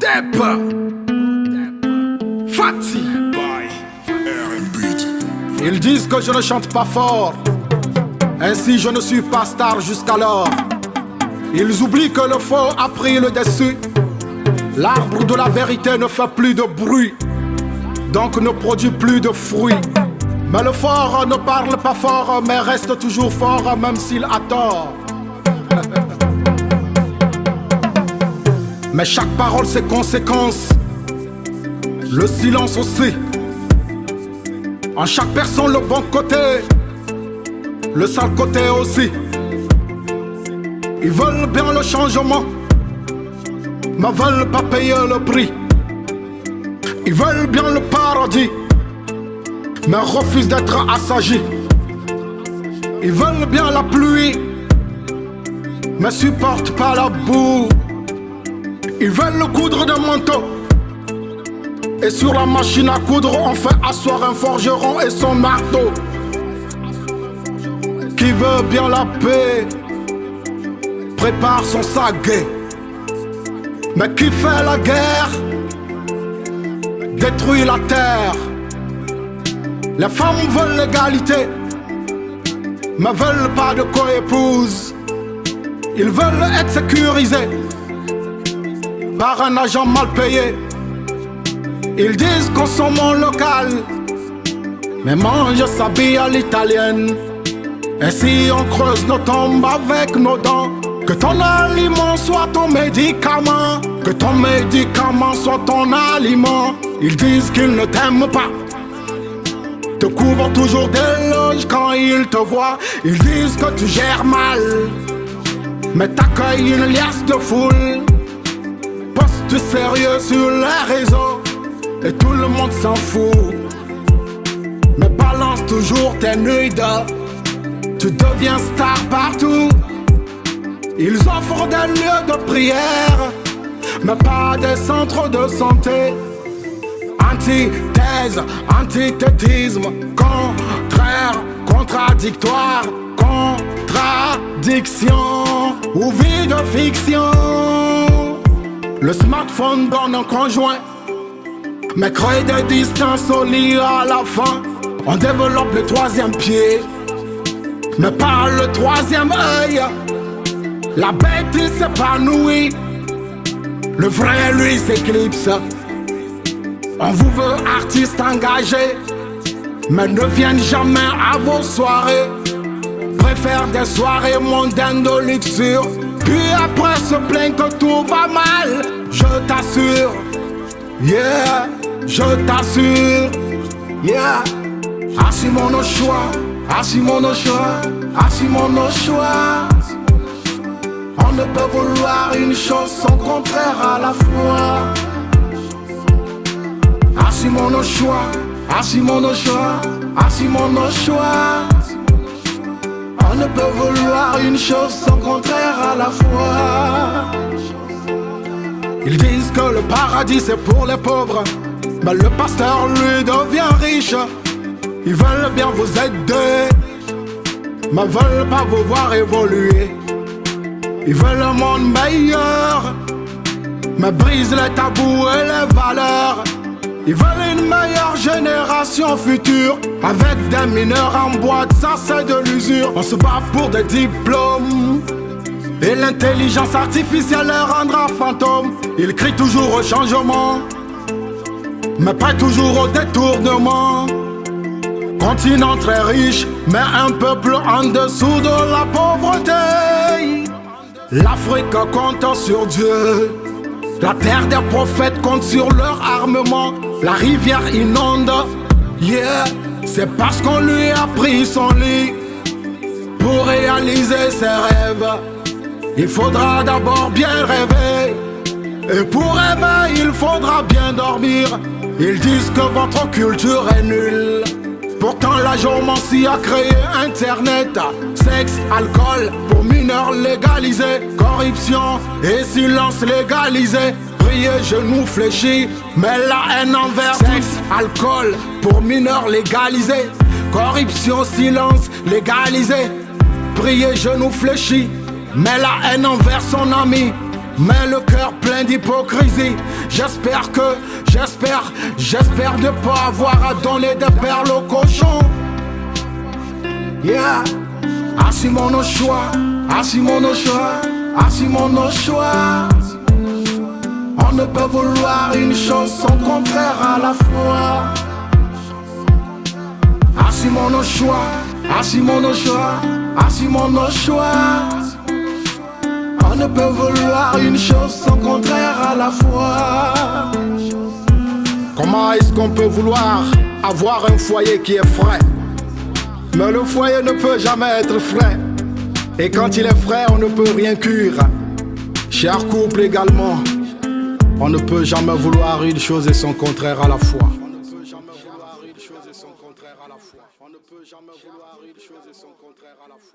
Moutep Fati. Ils disent que je ne chante pas fort, ainsi je ne suis pas star jusqu'alors. Ils oublient que le faux a pris le dessus. L'arbre de la vérité ne fait plus de bruit, donc ne produit plus de fruits. Mais le fort ne parle pas fort, mais reste toujours fort, même s'il a tort. Mais chaque parole ses conséquences, le silence aussi. En chaque personne le bon côté, le sale côté aussi. Ils veulent bien le changement, mais veulent pas payer le prix. Ils veulent bien le paradis, mais refusent d'être assagis. Ils veulent bien la pluie, mais supportent pas la boue. Ils veulent le coudre d'un manteau, et sur la machine à coudre on fait asseoir un forgeron et son marteau. Qui veut bien la paix prépare son saguet, mais qui fait la guerre détruit la terre. Les femmes veulent l'égalité, mais veulent pas de coépouse. Ils veulent être sécurisés par un agent mal payé. Ils disent consommons local, mais mangent sa bille à l'italienne. Et si on creuse nos tombes avec nos dents, que ton aliment soit ton médicament, que ton médicament soit ton aliment. Ils disent qu'ils ne t'aiment pas, te couvrent toujours d'éloges quand ils te voient. Ils disent que tu gères mal, mais t'accueilles une liasse de foule. Poste sérieux sur les réseaux et tout le monde s'en fout. Mais balance toujours tes nudes, tu deviens star partout. Ils offrent des lieux de prière, mais pas des centres de santé. Antithèse, antithétisme, contraire, contradictoire, contradiction ou vie de fiction. Le smartphone donne un conjoint, mais crée des distances au lit à la fin. On développe le troisième pied, mais par le troisième œil. La bête s'épanouit, le vrai lui s'éclipse. On vous veut artiste engagé, mais ne viennent jamais à vos soirées. Préfèrent des soirées mondaines de luxure, puis après se plaignent que tout va mal. Je t'assure, yeah, je t'assure, yeah. Assumons nos choix, assumons nos choix, assumons nos choix. On ne peut vouloir une chose sans contraire à la fois. Assumons nos choix, assumons nos choix, assumons nos choix. On ne peut vouloir une chose sans contraire à la fois. Ils disent que le paradis c'est pour les pauvres, mais le pasteur lui devient riche. Ils veulent bien vous aider, mais veulent pas vous voir évoluer. Ils veulent un monde meilleur, mais brisent les tabous et les valeurs. Ils veulent une meilleure génération future, avec des mineurs en boîte, ça c'est de l'usure. On se bat pour des diplômes, et l'intelligence artificielle les rendra fantômes. Ils crient toujours au changement, mais pas toujours au détournement. Continent très riche, mais un peuple en dessous de la pauvreté. L'Afrique compte sur Dieu, la terre des prophètes compte sur leur armement. La rivière inonde, yeah, c'est parce qu'on lui a pris son lit. Pour réaliser ses rêves, il faudra d'abord bien rêver. Et pour rêver, il faudra bien dormir. Ils disent que votre culture est nulle, pourtant la géomancie a créé Internet. Sexe, alcool pour mineurs légalisés, corruption et silence légalisé. Prier, genoux fléchis, mais la haine envers sexe, alcool pour mineurs légalisés, corruption, silence légalisé. Prier, genoux fléchis, mais la haine envers son ami. mais le cœur plein d'hypocrisie. J'espère ne pas avoir à donner des perles aux cochons. Yeah, assumons nos choix, assumons nos choix, assumons nos choix. On ne peut vouloir une chose sans contraire à la fois. Assumons nos choix, assumons nos choix, assumons nos choix. On ne peut vouloir une chose sans contraire à la fois. Comment est-ce qu'on peut vouloir avoir un foyer qui est frais, mais le foyer ne peut jamais être frais. Et quand il est frais, on ne peut rien cuire. Cher couple également, on ne peut jamais vouloir une chose et son contraire à la fois. On ne peut jamais vouloir une chose et son contraire à la fois. On ne peut jamais vouloir une chose et son contraire à la fois.